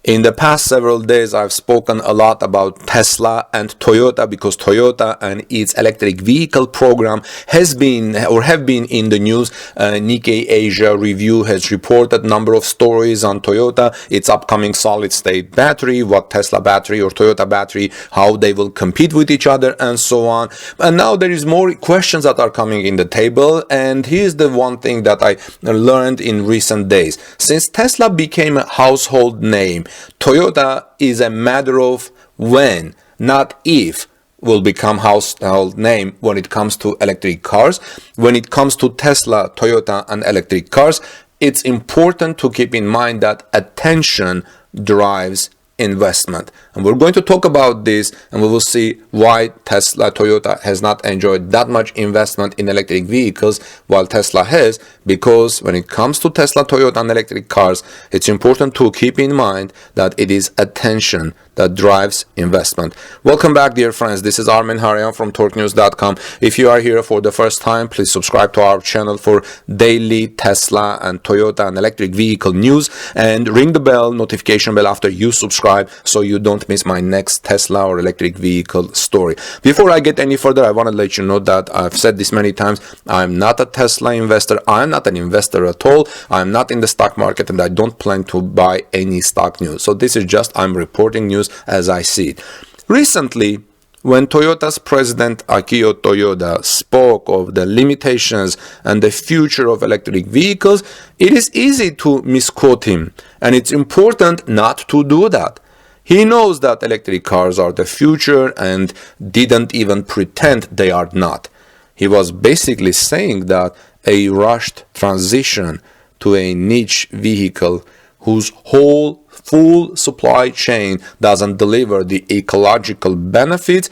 In the past several days, I've spoken a lot about Tesla and Toyota because Toyota and its electric vehicle program have been in the news. Nikkei Asia Review has reported a number of stories on Toyota, its upcoming solid-state battery, what Tesla battery or Toyota battery, how they will compete with each other, and so on. And now there is more questions that are coming in the table, and here's the one thing that I learned in recent days. Since Tesla became a household name, Toyota is a matter of when, not if, will become household name when it comes to electric cars. When it comes to Tesla, Toyota, and electric cars, it's important to keep in mind that attention drives investment. And we're going to talk about this, and we will see why Tesla, Toyota has not enjoyed that much investment in electric vehicles while Tesla has, because when it comes to Tesla, Toyota, and electric cars, it's important to keep in mind that it is attention that drives investment. Welcome back, dear friends. This is Armen Hareyan from TorqueNews.com. If you are here for the first time, please subscribe to our channel for daily Tesla and Toyota and electric vehicle news, and ring the bell, notification bell after you subscribe so you don't miss my next Tesla or electric vehicle story. Before I get any further, I want to let you know that I've said this many times. I'm not a Tesla investor. I'm not an investor at all. I'm not in the stock market, and I don't plan to buy any stock news. So this is just, I'm reporting news as I see it. Recently, when Toyota's president Akio Toyoda spoke of the limitations and the future of electric vehicles, it is easy to misquote him, and it's important not to do that. He knows that electric cars are the future and didn't even pretend they are not. He was basically saying that a rushed transition to a niche vehicle whose whole full supply chain doesn't deliver the ecological benefits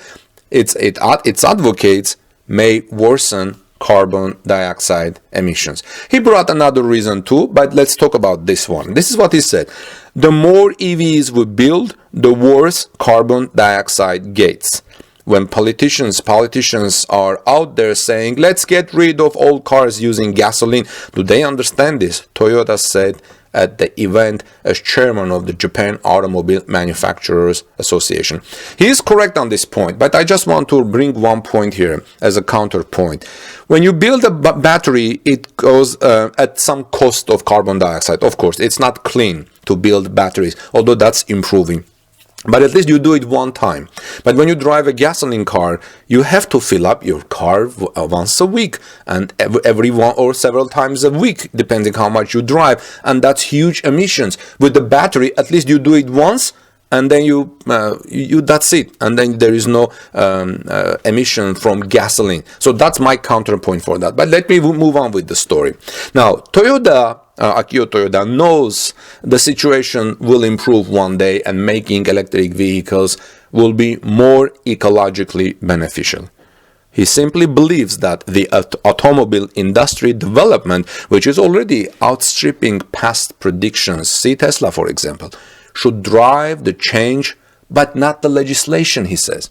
its advocates may worsen carbon dioxide emissions. He brought another reason too, but let's talk about this one. This is what he said. The more EVs we build, the worse carbon dioxide gets. When politicians are out there saying, let's get rid of all cars using gasoline, do they understand this? Toyota said at the event as chairman of the Japan Automobile Manufacturers Association. He is correct on this point, but I just want to bring one point here as a counterpoint. When you build a battery, it goes at some cost of carbon dioxide. Of course, it's not clean to build batteries, although that's improving. But at least you do it one time. But when you drive a gasoline car, you have to fill up your car once a week, and every one or several times a week, depending how much you drive. And that's huge emissions. With the battery, at least you do it once, and then you that's it. And then there is no emission from gasoline. So that's my counterpoint for that. But let me move on with the story. Now, Akio Toyoda knows the situation will improve one day and making electric vehicles will be more ecologically beneficial. He simply believes that the automobile industry development, which is already outstripping past predictions, see Tesla for example, should drive the change but not the legislation, he says.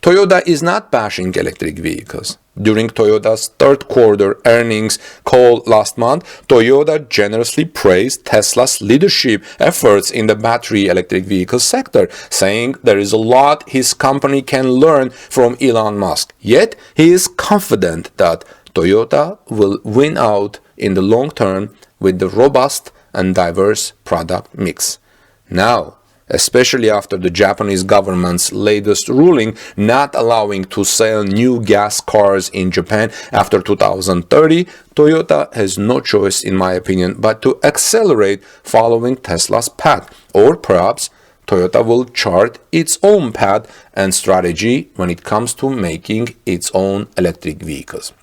Toyota is not bashing electric vehicles. During Toyota's third quarter earnings call last month, Toyota generously praised Tesla's leadership efforts in the battery electric vehicle sector, saying there is a lot his company can learn from Elon Musk. Yet, he is confident that Toyota will win out in the long term with the robust and diverse product mix. Now, especially after the Japanese government's latest ruling not allowing to sell new gas cars in Japan after 2030, Toyota has no choice, in my opinion, but to accelerate following Tesla's path. Or perhaps Toyota will chart its own path and strategy when it comes to making its own electric vehicles.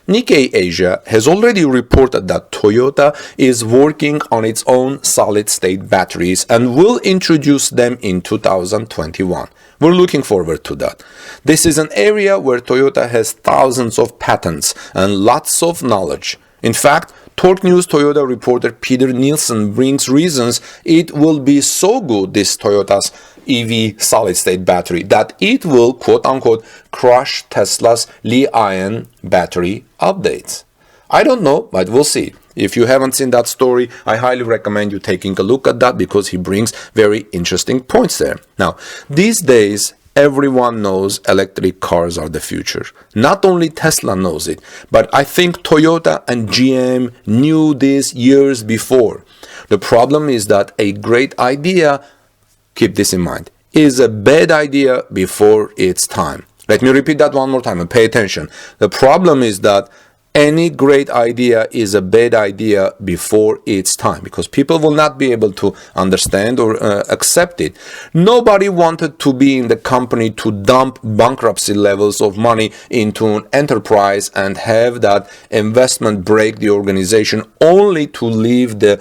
Nikkei Asia has already reported that Toyota is working on its own solid-state batteries and will introduce them in 2021. We're looking forward to that. This is an area where Toyota has thousands of patents and lots of knowledge. In fact, Torque News Toyota reporter Peter Nielsen brings reasons it will be so good, this Toyota's EV solid-state battery, that it will, quote-unquote, crush Tesla's Li-ion battery updates. I don't know, but we'll see. If you haven't seen that story, I highly recommend you taking a look at that because he brings very interesting points there. Now, these days, everyone knows electric cars are the future. Not only Tesla knows it, but I think Toyota and GM knew this years before. The problem is that a great idea, keep this in mind, is a bad idea before its time. Let me repeat that one more time and pay attention. The problem is that any great idea is a bad idea before its time because people will not be able to understand or accept it. Nobody wanted to be in the company to dump bankruptcy levels of money into an enterprise and have that investment break the organization only to leave the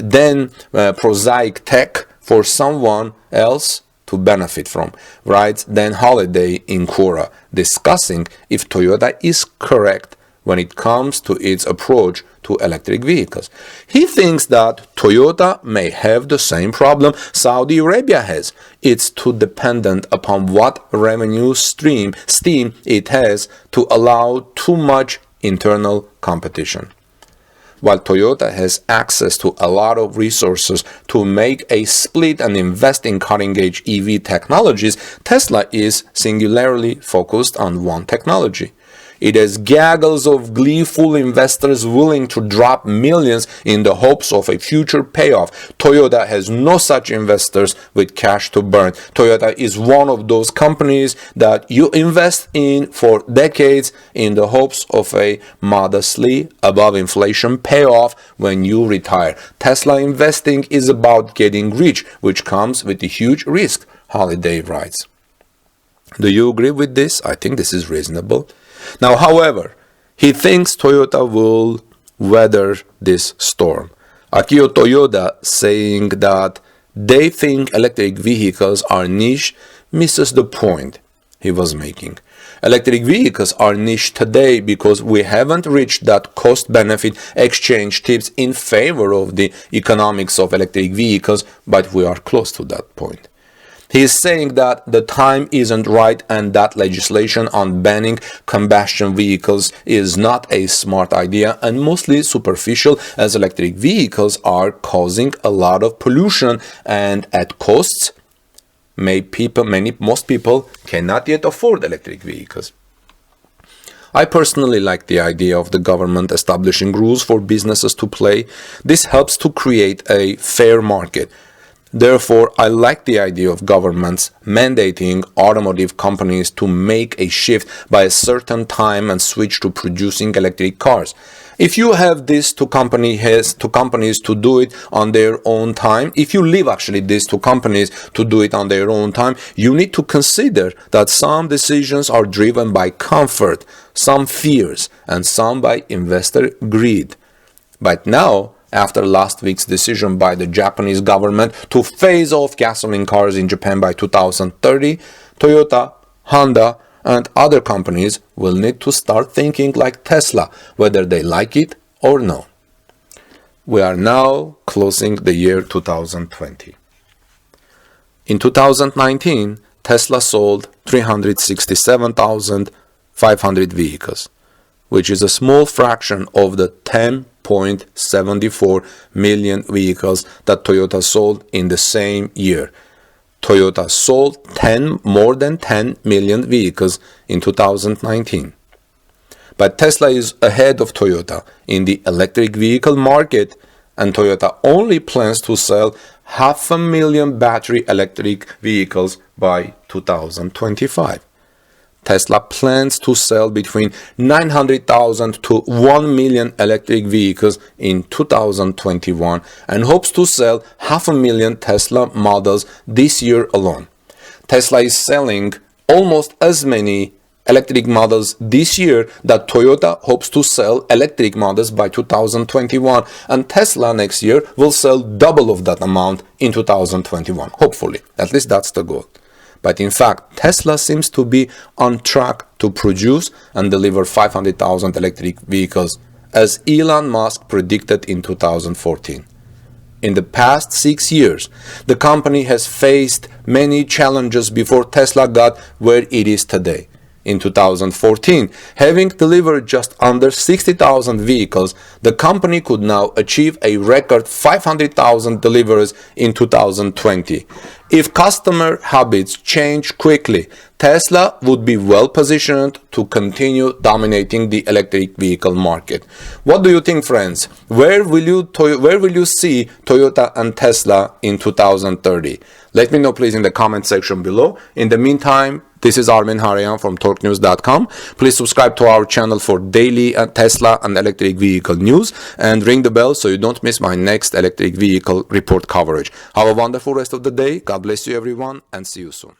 then prosaic tech for someone else to benefit from. Writes Dan Holiday in Quora, discussing if Toyota is correct when it comes to its approach to electric vehicles. He thinks that Toyota may have the same problem Saudi Arabia has. It's too dependent upon what revenue steam it has to allow too much internal competition. While Toyota has access to a lot of resources to make a split and invest in cutting-edge EV technologies, Tesla is singularly focused on one technology. It has gaggles of gleeful investors willing to drop millions in the hopes of a future payoff. Toyota has no such investors with cash to burn. Toyota is one of those companies that you invest in for decades in the hopes of a modestly above inflation payoff when you retire. Tesla investing is about getting rich, which comes with a huge risk, Holiday writes. Do you agree with this? I think this is reasonable. Now, however, he thinks Toyota will weather this storm. Akio Toyoda saying that they think electric vehicles are niche misses the point he was making. Electric vehicles are niche today because we haven't reached that cost-benefit exchange tips in favor of the economics of electric vehicles, but we are close to that point. He is saying that the time isn't right and that legislation on banning combustion vehicles is not a smart idea and mostly superficial, as electric vehicles are causing a lot of pollution and at costs most people cannot yet afford electric vehicles. I personally like the idea of the government establishing rules for businesses to play. This helps to create a fair market. Therefore, I like the idea of governments mandating automotive companies to make a shift by a certain time and switch to producing electric cars. If you have this to companies to do it on their own time, if you leave actually this to companies to do it on their own time, you need to consider that some decisions are driven by comfort, some fears, and some by investor greed. But now, after last week's decision by the Japanese government to phase off gasoline cars in Japan by 2030, Toyota, Honda, and other companies will need to start thinking like Tesla, whether they like it or no. We are now closing the year 2020. In 2019, Tesla sold 367,500 vehicles, which is a small fraction of the 10.74 million vehicles that Toyota sold in the same year. Toyota sold more than 10 million vehicles in 2019. But Tesla is ahead of Toyota in the electric vehicle market, and Toyota only plans to sell 500,000 battery electric vehicles by 2025. Tesla plans to sell between 900,000 to 1 million electric vehicles in 2021 and hopes to sell 500,000 Tesla models this year alone. Tesla is selling almost as many electric models this year that Toyota hopes to sell electric models by 2021, and Tesla next year will sell double of that amount in 2021, hopefully. At least that's the goal. But in fact, Tesla seems to be on track to produce and deliver 500,000 electric vehicles, as Elon Musk predicted in 2014. In the past 6 years, the company has faced many challenges before Tesla got where it is today. in 2014. Having delivered just under 60,000 vehicles, the company could now achieve a record 500,000 deliveries in 2020. If customer habits change quickly, Tesla would be well positioned to continue dominating the electric vehicle market. What do you think, friends? Where will you see Toyota and Tesla in 2030? Let me know please in the comment section below. In the meantime, this is Armen Harayan from TorqueNews.com. Please subscribe to our channel for daily Tesla and electric vehicle news and ring the bell so you don't miss my next electric vehicle report coverage. Have a wonderful rest of the day. God bless you everyone and see you soon.